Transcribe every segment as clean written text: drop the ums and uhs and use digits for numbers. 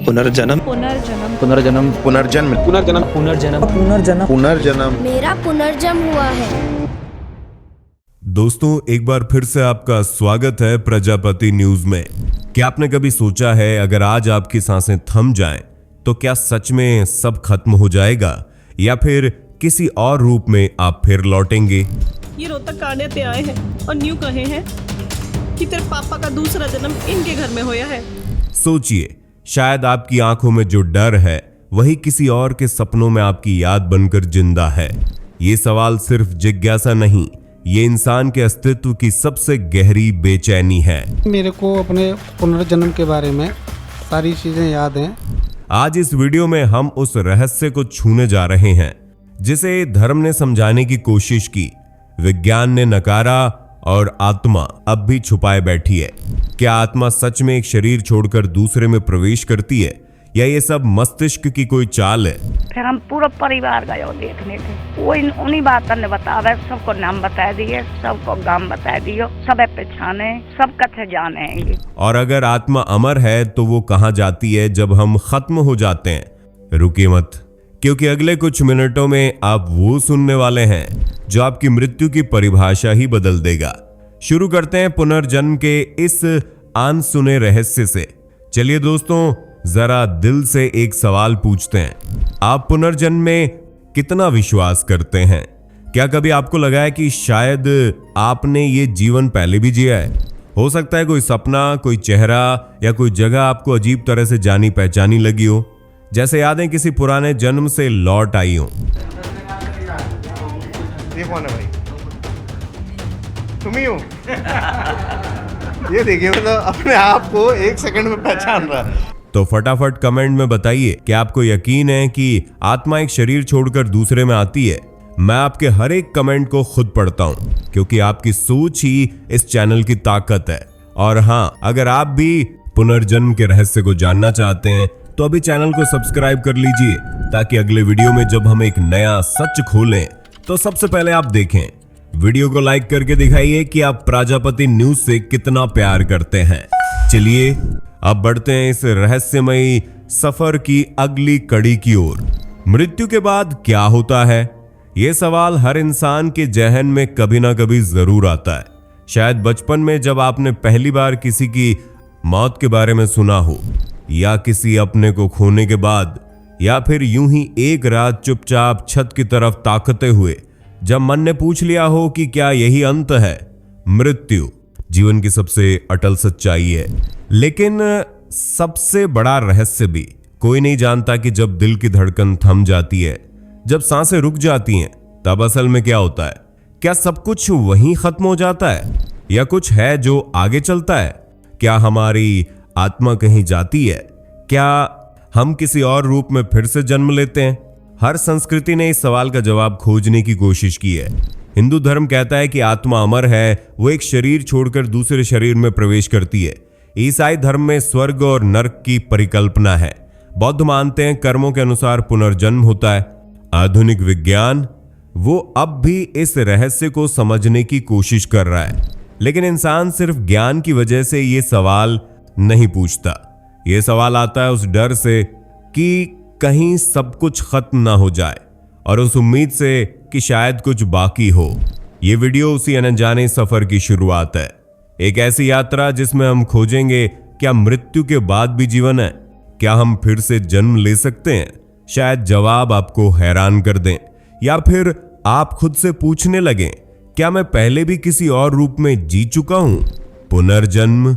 पुनर्जन्म पुनर्जन्म पुनर्जन्म पुनर्जन्म पुनर्जन्म पुनर्जन्म पुनर्जन्म पुनर्जन्म। मेरा पुनर्जन्म हुआ है। दोस्तों, एक बार फिर से आपका स्वागत है प्रजापति न्यूज में। क्या आपने कभी सोचा है अगर आज आपकी सांसें थम जाएं तो क्या सच में सब खत्म हो जाएगा या फिर किसी और रूप में आप फिर लौटेंगे? ये रोहतक कांडे ते आए हैं और न्यू कहे हैं कि तेरे पापा का दूसरा जन्म इनके घर में होया है। सोचिए, शायद आपकी आंखों में जो डर है वही किसी और के सपनों में आपकी याद बनकर जिंदा है। ये सवाल सिर्फ जिज्ञासा नहीं, ये इंसान के अस्तित्व की सबसे गहरी बेचैनी है। मेरे को अपने पुनर्जन्म के बारे में सारी चीजें याद हैं। आज इस वीडियो में हम उस रहस्य को छूने जा रहे हैं जिसे धर्म ने समझाने की कोशिश की, विज्ञान ने नकारा और आत्मा अब भी छुपाए बैठी है। क्या आत्मा सच में एक शरीर छोड़कर दूसरे में प्रवेश करती है या ये सब मस्तिष्क की कोई चाल है? फिर हम पूरा परिवार गए और देखने थे। वो उन्हीं बातों ने बताया, सबको नाम बता दिए, सबको गांव बता दियो, सब पहचाने, सब कथे जाने। और अगर आत्मा अमर है तो वो कहाँ जाती है जब हम खत्म हो जाते हैं? रुकिए मत, क्योंकि अगले कुछ मिनटों में आप वो सुनने वाले हैं जो आपकी मृत्यु की परिभाषा ही बदल देगा। शुरू करते हैं पुनर्जन्म के इस अनसुने रहस्य से। चलिए दोस्तों, जरा दिल से एक सवाल पूछते हैं, आप पुनर्जन्म में कितना विश्वास करते हैं? क्या कभी आपको लगा है कि शायद आपने ये जीवन पहले भी जिया है? हो सकता है कोई सपना, कोई चेहरा या कोई जगह आपको अजीब तरह से जानी पहचानी लगी हो, जैसे यादें किसी पुराने जन्म से लौट आई हो। ये कौन है भाई? तुम ही हो? ये देखिए, मतलब अपने आप को एक सेकंड में पहचान रहा है। तो फटाफट कमेंट में बताइए कि आपको यकीन है कि आत्मा एक शरीर छोड़कर दूसरे में आती है। मैं आपके हर एक कमेंट को खुद पढ़ता हूं क्योंकि आपकी सोच ही इस चैनल की ताकत है। और हाँ, अगर आप भी पुनर्जन्म के रहस्य को जानना चाहते हैं तो अभी चैनल को सब्सक्राइब कर लीजिए ताकि अगले वीडियो में जब हम एक नया सच खोलें तो सबसे पहले आप देखें। वीडियो को लाइक करके दिखाइए कि आप प्रजापति न्यूज से कितना प्यार करते हैं। चलिए अब बढ़ते हैं इस रहस्यमयी सफर की अगली कड़ी की ओर। मृत्यु के बाद क्या होता है? यह सवाल हर इंसान के जहन में कभी ना कभी जरूर आता है। शायद बचपन में जब आपने पहली बार किसी की मौत के बारे में सुना हो, या किसी अपने को खोने के बाद, या फिर यूं ही एक रात चुपचाप छत की तरफ ताकते हुए जब मन ने पूछ लिया हो कि क्या यही अंत है। मृत्यु जीवन की सबसे अटल सच्चाई है, लेकिन सबसे बड़ा रहस्य भी कोई नहीं जानता कि जब दिल की धड़कन थम जाती है, जब सांसें रुक जाती हैं, तब असल में क्या होता है? क्या सब कुछ वहीं खत्म हो जाता है या कुछ है जो आगे चलता है? क्या हमारी आत्मा कहीं जाती है? क्या हम किसी और रूप में फिर से जन्म लेते हैं? हर संस्कृति ने इस सवाल का जवाब खोजने की कोशिश की है। हिंदू धर्म कहता है कि आत्मा अमर है, वो एक शरीर छोड़कर दूसरे शरीर में प्रवेश करती है। ईसाई धर्म में स्वर्ग और नरक की परिकल्पना है। बौद्ध मानते हैं कर्मों के अनुसार पुनर्जन्म होता है। आधुनिक विज्ञान वो अब भी इस रहस्य को समझने की कोशिश कर रहा है, लेकिन इंसान सिर्फ ज्ञान की वजह से ये सवाल नहीं पूछता। ये सवाल आता है उस डर से कि कहीं सब कुछ खत्म ना हो जाए और उस उम्मीद से कि शायद कुछ बाकी हो। ये वीडियो उसी अनजाने सफर की शुरुआत है, एक ऐसी यात्रा जिसमें हम खोजेंगे क्या मृत्यु के बाद भी जीवन है? क्या हम फिर से जन्म ले सकते हैं? शायद जवाब आपको हैरान कर दें या फिर आप खुद से पूछने लगें, क्या मैं पहले भी किसी और रूप में जी चुका हूं? पुनर्जन्म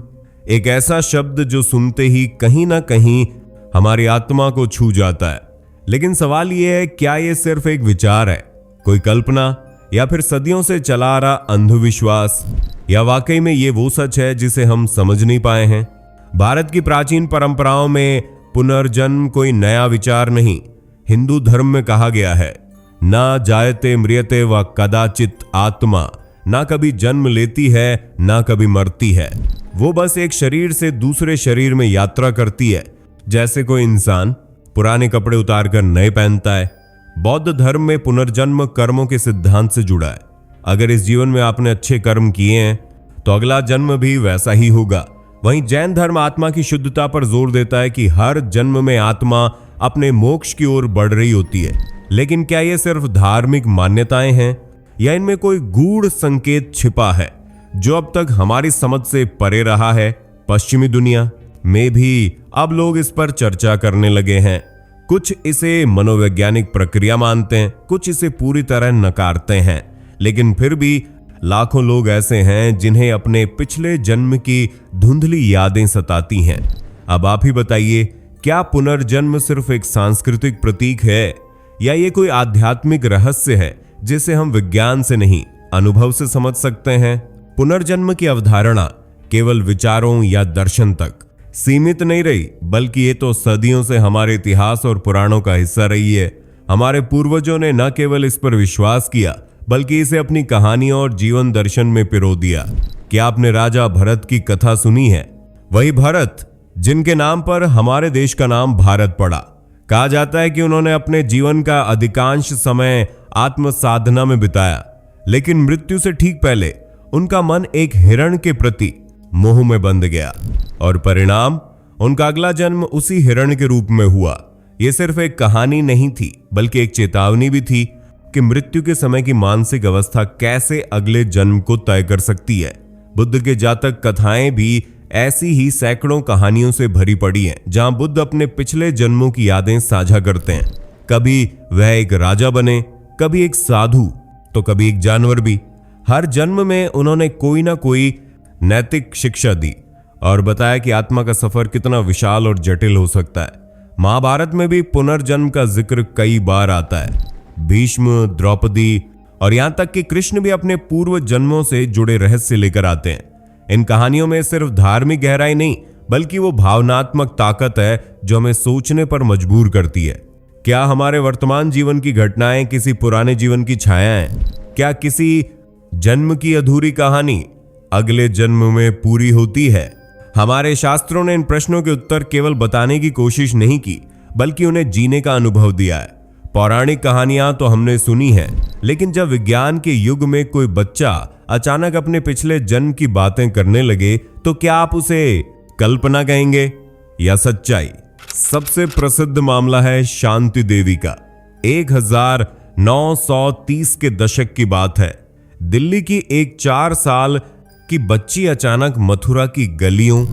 एक ऐसा शब्द जो सुनते ही कहीं ना कहीं हमारी आत्मा को छू जाता है, लेकिन सवाल यह है, क्या यह सिर्फ एक विचार है, कोई कल्पना, या फिर सदियों से चला आ रहा अंधविश्वास, या वाकई में ये वो सच है जिसे हम समझ नहीं पाए हैं? भारत की प्राचीन परंपराओं में पुनर्जन्म कोई नया विचार नहीं। हिंदू धर्म में कहा गया है, ना जायते म्रियते व कदाचित आत्मा, ना कभी जन्म लेती है ना कभी मरती है, वो बस एक शरीर से दूसरे शरीर में यात्रा करती है, जैसे कोई इंसान पुराने कपड़े उतारकर नए पहनता है। बौद्ध धर्म में पुनर्जन्म कर्मों के सिद्धांत से जुड़ा है। अगर इस जीवन में आपने अच्छे कर्म किए हैं तो अगला जन्म भी वैसा ही होगा। वहीं जैन धर्म आत्मा की शुद्धता पर जोर देता है कि हर जन्म में आत्मा अपने मोक्ष की ओर बढ़ रही होती है। लेकिन क्या ये सिर्फ धार्मिक मान्यताएं हैं या इनमें कोई गूढ़ संकेत छिपा है जो अब तक हमारी समझ से परे रहा है? पश्चिमी दुनिया में भी अब लोग इस पर चर्चा करने लगे हैं। कुछ इसे मनोवैज्ञानिक प्रक्रिया मानते हैं, कुछ इसे पूरी तरह नकारते हैं, लेकिन फिर भी लाखों लोग ऐसे हैं जिन्हें अपने पिछले जन्म की धुंधली यादें सताती हैं। अब आप ही बताइए, क्या पुनर्जन्म सिर्फ एक सांस्कृतिक प्रतीक है या ये कोई आध्यात्मिक रहस्य है जिसे हम विज्ञान से नहीं अनुभव से समझ सकते हैं? पुनर्जन्म की अवधारणा केवल विचारों या दर्शन तक सीमित नहीं रही, बल्कि ये तो सदियों से हमारे इतिहास और पुराणों का हिस्सा रही है। हमारे पूर्वजों ने न केवल इस पर विश्वास किया बल्कि इसे अपनी कहानियों और जीवन दर्शन में पिरो दिया। क्या आपने राजा भरत की कथा सुनी है? वही भरत जिनके नाम पर हमारे देश का नाम भारत पड़ा। कहा जाता है कि उन्होंने अपने जीवन का अधिकांश समय आत्म साधना में बिताया, लेकिन मृत्यु से ठीक पहले उनका मन एक हिरण के प्रति मोह में बंध गया और परिणाम उनका अगला जन्म उसी हिरण के रूप में हुआ। यह सिर्फ एक कहानी नहीं थी बल्कि एक चेतावनी भी थी कि मृत्यु के समय की मानसिक अवस्था कैसे अगले जन्म को तय कर सकती है। बुद्ध के जातक कथाएं भी ऐसी ही सैकड़ों कहानियों से भरी पड़ी हैं, जहां बुद्ध अपने पिछले जन्मों की यादें साझा करते हैं। कभी वह एक राजा बने, कभी एक साधु, तो कभी एक जानवर भी। हर जन्म में उन्होंने कोई ना कोई नैतिक शिक्षा दी और बताया कि आत्मा का सफर कितना विशाल और जटिल हो सकता है। महाभारत में भी पुनर्जन्म का जिक्र कई बार आता है। भीष्म, द्रौपदी और यहां तक कि कृष्ण भी अपने पूर्व जन्मों से जुड़े रहस्य लेकर आते हैं। इन कहानियों में सिर्फ धार्मिक गहराई नहीं बल्कि वो भावनात्मक ताकत है जो हमें सोचने पर मजबूर करती है। क्या हमारे वर्तमान जीवन की घटनाएं किसी पुराने जीवन की छाया हैं? क्या किसी जन्म की अधूरी कहानी अगले जन्म में पूरी होती है? हमारे शास्त्रों ने इन प्रश्नों के उत्तर केवल बताने की कोशिश नहीं की बल्कि उन्हें जीने का अनुभव दिया है। पौराणिक कहानियां तो हमने सुनी हैं, लेकिन जब विज्ञान के युग में कोई बच्चा अचानक अपने पिछले जन्म की बातें करने लगे तो क्या आप उसे कल्पना कहेंगे या सच्चाई? सबसे प्रसिद्ध मामला है शांति देवी का। 1930 के दशक की बात है। दिल्ली की एक 4 साल की बच्ची अचानक मथुरा की गलियों,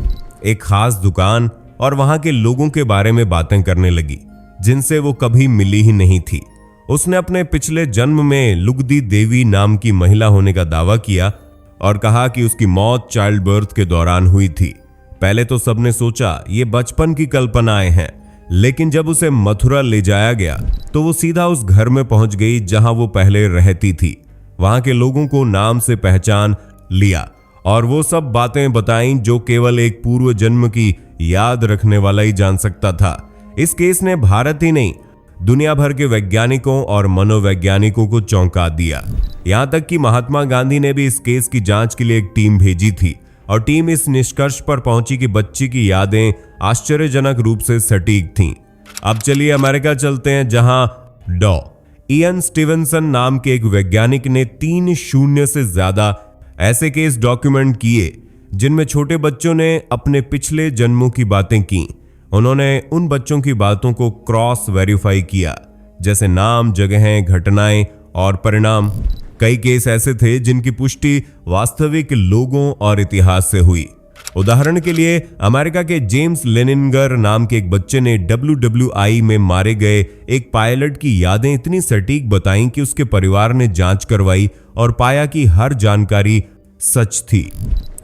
एक खास दुकान और वहां के लोगों के बारे में बातें करने लगी जिनसे वो कभी मिली ही नहीं थी। उसने अपने पिछले जन्म में लुगदी देवी नाम की महिला होने का दावा किया और कहा कि उसकी मौत चाइल्ड बर्थ के दौरान हुई थी। पहले तो सबने सोचा ये बचपन की कल्पनाएं हैं, लेकिन जब उसे मथुरा ले जाया गया तो वो सीधा उस घर में पहुंच गई जहां वो पहले रहती थी। वहां के लोगों को नाम से पहचान लिया और वो सब बातें बताईं जो केवल एक पूर्व जन्म की याद रखने वाला ही जान सकता था। इस केस ने भारत ही नहीं दुनिया भर के वैज्ञानिकों और मनोवैज्ञानिकों को चौंका दिया। यहां तक कि महात्मा गांधी ने भी इस केस की जांच के लिए एक टीम भेजी थी और टीम इस निष्कर्ष पर पहुंची कि बच्ची की यादें आश्चर्यजनक रूप से सटीक थीं। अब चलिए अमेरिका चलते हैं, जहां डॉ इयन स्टीवनसन नाम के एक वैज्ञानिक ने 3 से ज्यादा ऐसे केस डॉक्यूमेंट किए जिनमें छोटे बच्चों ने अपने पिछले जन्मों की बातें की। उन्होंने उन बच्चों की बातों को क्रॉस वेरीफाई किया, जैसे नाम, जगहें, घटनाएं और परिणाम। कई केस ऐसे थे जिनकी पुष्टि वास्तविक लोगों और इतिहास से हुई। उदाहरण के लिए अमेरिका के जेम्स लेनिंगर नाम के एक बच्चे ने WWI में मारे गए एक पायलट की यादें इतनी सटीक बताईं कि उसके परिवार ने जांच करवाई और पाया कि हर जानकारी सच थी।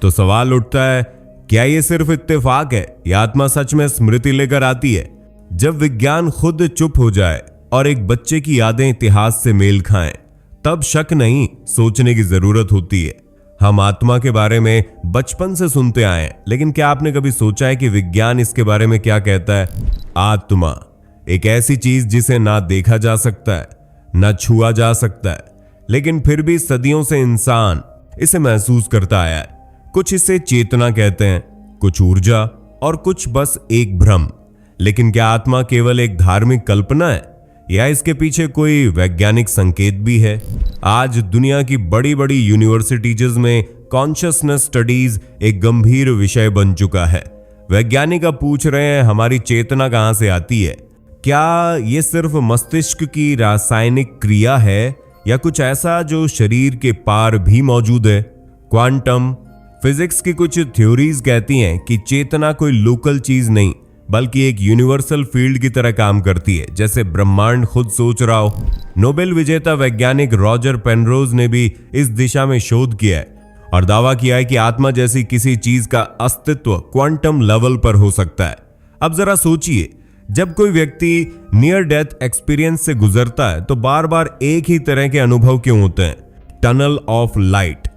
तो सवाल उठता है, क्या ये सिर्फ इत्तेफाक है या आत्मा सच में स्मृति लेकर आती है? जब विज्ञान खुद चुप हो जाए और एक बच्चे की यादें इतिहास से मेल खाएं, तब शक नहीं, सोचने की जरूरत होती है। हम आत्मा के बारे में बचपन से सुनते आए हैं, लेकिन क्या आपने कभी सोचा है कि विज्ञान इसके बारे में क्या कहता है? आत्मा एक ऐसी चीज जिसे ना देखा जा सकता है, ना छुआ जा सकता है, लेकिन फिर भी सदियों से इंसान इसे महसूस करता आया है। कुछ इसे चेतना कहते हैं, कुछ ऊर्जा और कुछ बस एक भ्रम। लेकिन क्या आत्मा केवल एक धार्मिक कल्पना है या इसके पीछे कोई वैज्ञानिक संकेत भी है? आज दुनिया की बड़ी बड़ी यूनिवर्सिटीज में कॉन्शियसनेस स्टडीज एक गंभीर विषय बन चुका है। वैज्ञानिक अब पूछ रहे हैं हमारी चेतना कहां से आती है। क्या ये सिर्फ मस्तिष्क की रासायनिक क्रिया है या कुछ ऐसा जो शरीर के पार भी मौजूद है? क्वांटम फिजिक्स की कुछ थ्योरीज कहती हैं कि चेतना कोई लोकल चीज नहीं बल्कि एक यूनिवर्सल फील्ड की तरह काम करती है, जैसे ब्रह्मांड खुद सोच रहा हो। नोबेल विजेता वैज्ञानिक रॉजर पेनरोज ने भी इस दिशा में शोध किया है और दावा किया है कि आत्मा जैसी किसी चीज का अस्तित्व क्वांटम लेवल पर हो सकता है। अब जरा सोचिए, जब कोई व्यक्ति नियर डेथ एक्सपीरियंस से गुजरता है तो बार बार एक ही तरह के अनुभव क्यों होते हैं? टनल ऑफ लाइट,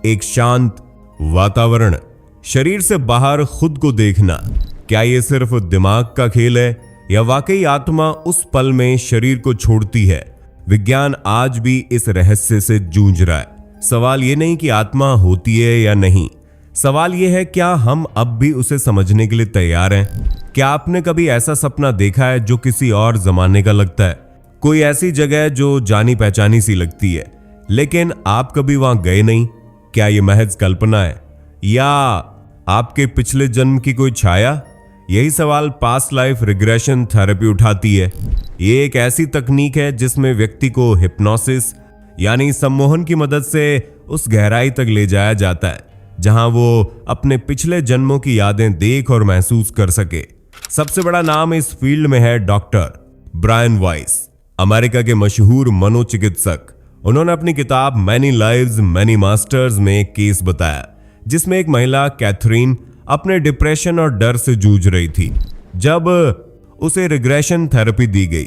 एक शांत वातावरण, शरीर से बाहर खुद को देखना, क्या ये सिर्फ दिमाग का खेल है या वाकई आत्मा उस पल में शरीर को छोड़ती है? विज्ञान आज भी इस रहस्य से जूझ रहा है। सवाल ये नहीं कि आत्मा होती है या नहीं, सवाल ये है क्या हम अब भी उसे समझने के लिए तैयार हैं? क्या आपने कभी ऐसा सपना देखा है जो किसी और जमाने का लगता है? कोई ऐसी जगह जो जानी पहचानी सी लगती है लेकिन आप कभी वहां गए नहीं? क्या ये महज कल्पना है या आपके पिछले जन्म की कोई छाया? यही सवाल पास्ट लाइफ रिग्रेशन थेरेपी उठाती है। ये एक ऐसी तकनीक है जिसमें व्यक्ति को हिप्नोसिस यानी सम्मोहन की मदद से उस गहराई तक ले जाया जाता है जहां वो अपने पिछले जन्मों की यादें देख और महसूस कर सके। सबसे बड़ा नाम इस फील्ड में है डॉक्टर ब्रायन वाइस, अमेरिका के मशहूर मनोचिकित्सक। उन्होंने अपनी किताब मैनी लाइव्स मैनी मास्टर्स में एक केस बताया जिसमें एक महिला कैथरीन अपने डिप्रेशन और डर से जूझ रही थी। जब उसे रिग्रेशन थेरेपी दी गई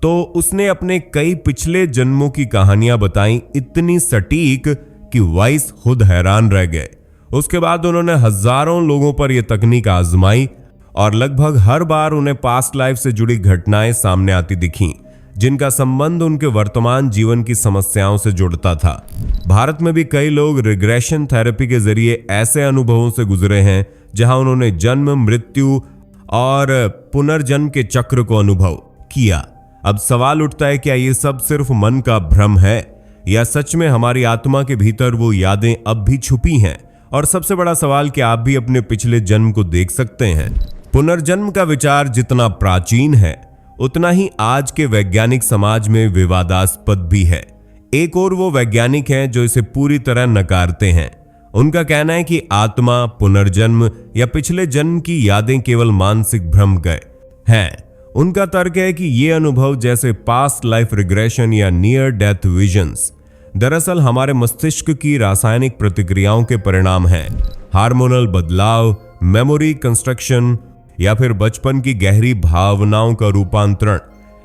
तो उसने अपने कई पिछले जन्मों की कहानियां बताई, इतनी सटीक कि वाइस खुद हैरान रह गए। उसके बाद उन्होंने हजारों लोगों पर यह तकनीक आजमाई और लगभग हर बार उन्हें पास्ट लाइफ से जुड़ी घटनाएं सामने आती दिखीं जिनका संबंध उनके वर्तमान जीवन की समस्याओं से जुड़ता था। भारत में भी कई लोग रिग्रेशन थेरेपी के जरिए ऐसे अनुभवों से गुजरे हैं जहां उन्होंने जन्म, मृत्यु और पुनर्जन्म के चक्र को अनुभव किया। अब सवाल उठता है, क्या ये सब सिर्फ मन का भ्रम है या सच में हमारी आत्मा के भीतर वो यादें अब भी छुपी हैं? और सबसे बड़ा सवाल, क्या आप भी अपने पिछले जन्म को देख सकते हैं? पुनर्जन्म का विचार जितना प्राचीन है उतना ही आज के वैज्ञानिक समाज में विवादास्पद भी है। एक और वो वैज्ञानिक हैं जो इसे पूरी तरह नकारते हैं। उनका कहना है कि आत्मा, पुनर्जन्म या पिछले जन्म की यादें केवल मानसिक भ्रम गए हैं। उनका तर्क है कि ये अनुभव जैसे पास्ट लाइफ रिग्रेशन या नियर डेथ विजन्स दरअसल हमारे मस्तिष्क की रासायनिक प्रतिक्रियाओं के परिणाम हैं। हार्मोनल बदलाव, मेमोरी कंस्ट्रक्शन या फिर बचपन की गहरी भावनाओं का रूपांतरण।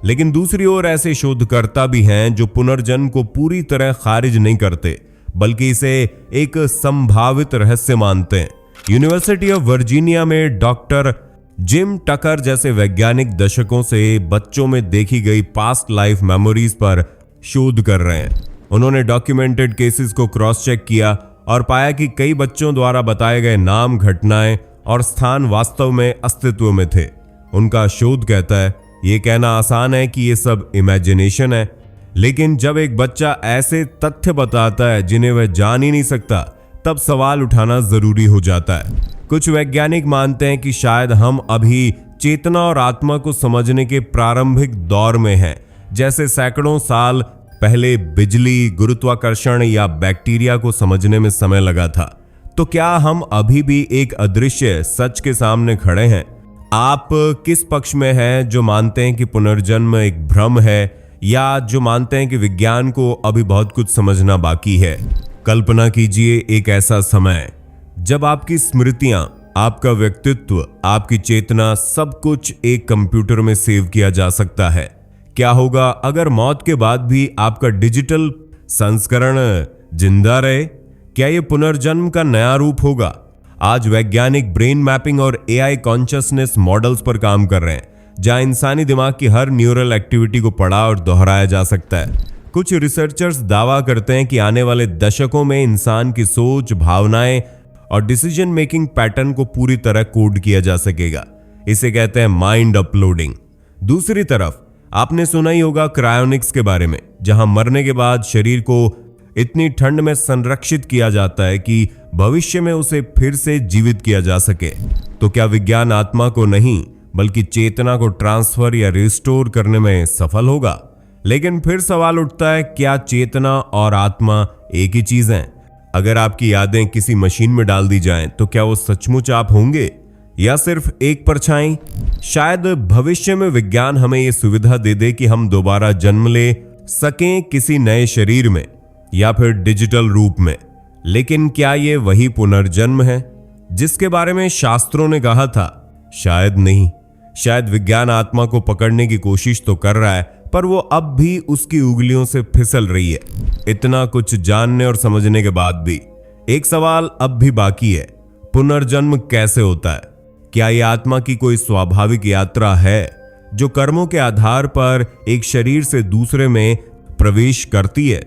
लेकिन दूसरी ओर ऐसे शोधकर्ता भी हैं जो पुनर्जन्म को पूरी तरह खारिज नहीं करते बल्कि इसे एक संभावित रहस्य मानते हैं। यूनिवर्सिटी ऑफ वर्जीनिया में डॉक्टर जिम टकर जैसे वैज्ञानिक दशकों से बच्चों में देखी गई पास्ट लाइफ मेमोरीज पर शोध कर रहे हैं। उन्होंने डॉक्यूमेंटेड केसेस को क्रॉस चेक किया और पाया कि कई बच्चों द्वारा बताए गए नाम, घटनाएं और स्थान वास्तव में अस्तित्व में थे। उनका शोध कहता है, ये कहना आसान है कि ये सब इमेजिनेशन है, लेकिन जब एक बच्चा ऐसे तथ्य बताता है जिन्हें वह जान ही नहीं सकता, तब सवाल उठाना जरूरी हो जाता है। कुछ वैज्ञानिक मानते हैं कि शायद हम अभी चेतना और आत्मा को समझने के प्रारंभिक दौर में हैं, जैसे सैकड़ों साल पहले बिजली, गुरुत्वाकर्षण या बैक्टीरिया को समझने में समय लगा था। तो क्या हम अभी भी एक अदृश्य सच के सामने खड़े हैं? आप किस पक्ष में हैं, जो मानते हैं कि पुनर्जन्म एक भ्रम है या जो मानते हैं कि विज्ञान को अभी बहुत कुछ समझना बाकी है? कल्पना कीजिए एक ऐसा समय जब आपकी स्मृतियां, आपका व्यक्तित्व, आपकी चेतना, सब कुछ एक कंप्यूटर में सेव किया जा सकता है। क्या होगा अगर मौत के बाद भी आपका डिजिटल संस्करण जिंदा रहे? क्या यह पुनर्जन्म का नया रूप होगा? आज वैज्ञानिक ब्रेन मैपिंग और एआई कॉन्शियसनेस मॉडल्स पर काम कर रहे हैं, जहां इंसानी दिमाग की हर न्यूरल एक्टिविटी को पढ़ा और दोहराया जा सकता है। कुछ रिसर्चर्स दावा करते हैं कि आने वाले दशकों में इंसान की सोच, भावनाएं और डिसीजन मेकिंग पैटर्न को पूरी तरह कोड किया जा सकेगा। इसे कहते हैं माइंड अपलोडिंग। दूसरी तरफ आपने सुना ही होगा क्रायोनिक्स के बारे में, जहां मरने के बाद शरीर को इतनी ठंड में संरक्षित किया जाता है कि भविष्य में उसे फिर से जीवित किया जा सके, तो क्या विज्ञान आत्मा को नहीं बल्कि चेतना को ट्रांसफर या रिस्टोर करने में सफल होगा? लेकिन फिर सवाल उठता है, क्या चेतना और आत्मा एक ही चीज है? अगर आपकी यादें किसी मशीन में डाल दी जाएं, तो क्या वो सचमुच आप होंगे या सिर्फ एक परछाई? शायद भविष्य में विज्ञान हमें ये सुविधा दे दे कि हम दोबारा जन्म ले सकें किसी नए शरीर में या फिर डिजिटल रूप में। लेकिन क्या ये वही पुनर्जन्म है जिसके बारे में शास्त्रों ने कहा था? शायद नहीं। शायद विज्ञान आत्मा को पकड़ने की कोशिश तो कर रहा है, पर वो अब भी उसकी उंगलियों से फिसल रही है। इतना कुछ जानने और समझने के बाद भी एक सवाल अब भी बाकी है, पुनर्जन्म कैसे होता है? क्या यह आत्मा की कोई स्वाभाविक यात्रा है जो कर्मों के आधार पर एक शरीर से दूसरे में प्रवेश करती है,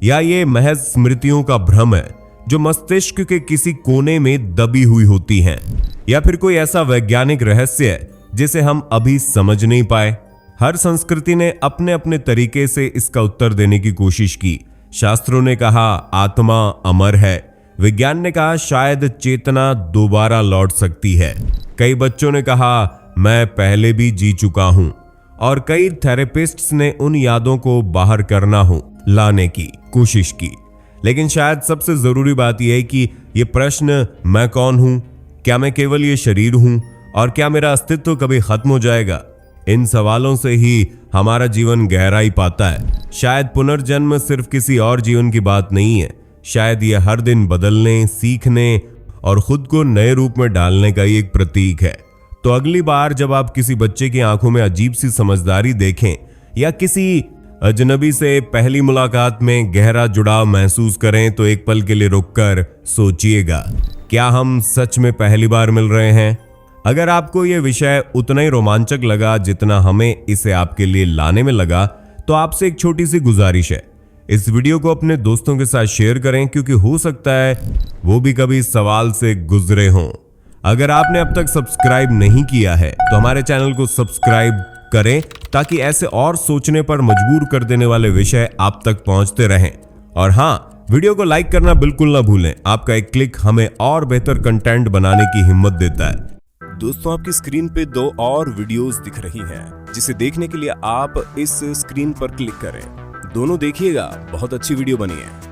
या ये महज स्मृतियों का भ्रम है जो मस्तिष्क के किसी कोने में दबी हुई होती हैं, या फिर कोई ऐसा वैज्ञानिक रहस्य है जिसे हम अभी समझ नहीं पाए? हर संस्कृति ने अपने अपने तरीके से इसका उत्तर देने की कोशिश की। शास्त्रों ने कहा आत्मा अमर है, विज्ञान ने कहा शायद चेतना दोबारा लौट सकती है, कई बच्चों ने कहा मैं पहले भी जी चुका हूं, और कई थेरेपिस्ट्स ने उन यादों को बाहर करना हो लाने की कोशिश की। लेकिन शायद सबसे जरूरी बात यह है कि यह प्रश्न, मैं कौन हूं, क्या मैं केवल ये शरीर हूं, और क्या मेरा अस्तित्व कभी खत्म हो जाएगा? इन सवालों से ही हमारा जीवन गहराई पाता है। शायद पुनर्जन्म सिर्फ किसी और जीवन की बात नहीं है, शायद यह हर दिन बदलने, सीखने और खुद को नए रूप में डालने का ही एक प्रतीक है। तो अगली बार जब आप किसी बच्चे की आंखों में अजीब सी समझदारी देखें या किसी अजनबी से पहली मुलाकात में गहरा जुड़ाव महसूस करें, तो एक पल के लिए रुककर सोचिएगा, क्या हम सच में पहली बार मिल रहे हैं? अगर आपको यह विषय उतना ही रोमांचक लगा जितना हमें इसे आपके लिए लाने में लगा, तो आपसे एक छोटी सी गुजारिश है, इस वीडियो को अपने दोस्तों के साथ शेयर करें, क्योंकि हो सकता है वो भी कभी सवाल से गुजरे हों। अगर आपने अब तक सब्सक्राइब नहीं किया है तो हमारे चैनल को सब्सक्राइब करें, ताकि ऐसे और सोचने पर मजबूर कर देने वाले विषय आप तक पहुंचते रहें। और हाँ, वीडियो को लाइक करना बिल्कुल ना भूलें, आपका एक क्लिक हमें और बेहतर कंटेंट बनाने की हिम्मत देता है। दोस्तों, आपकी स्क्रीन पे 2 और वीडियोस दिख रही हैं, जिसे देखने के लिए आप इस स्क्रीन पर क्लिक करें। दोनों देखिएगा, बहुत अच्छी वीडियो बनी है।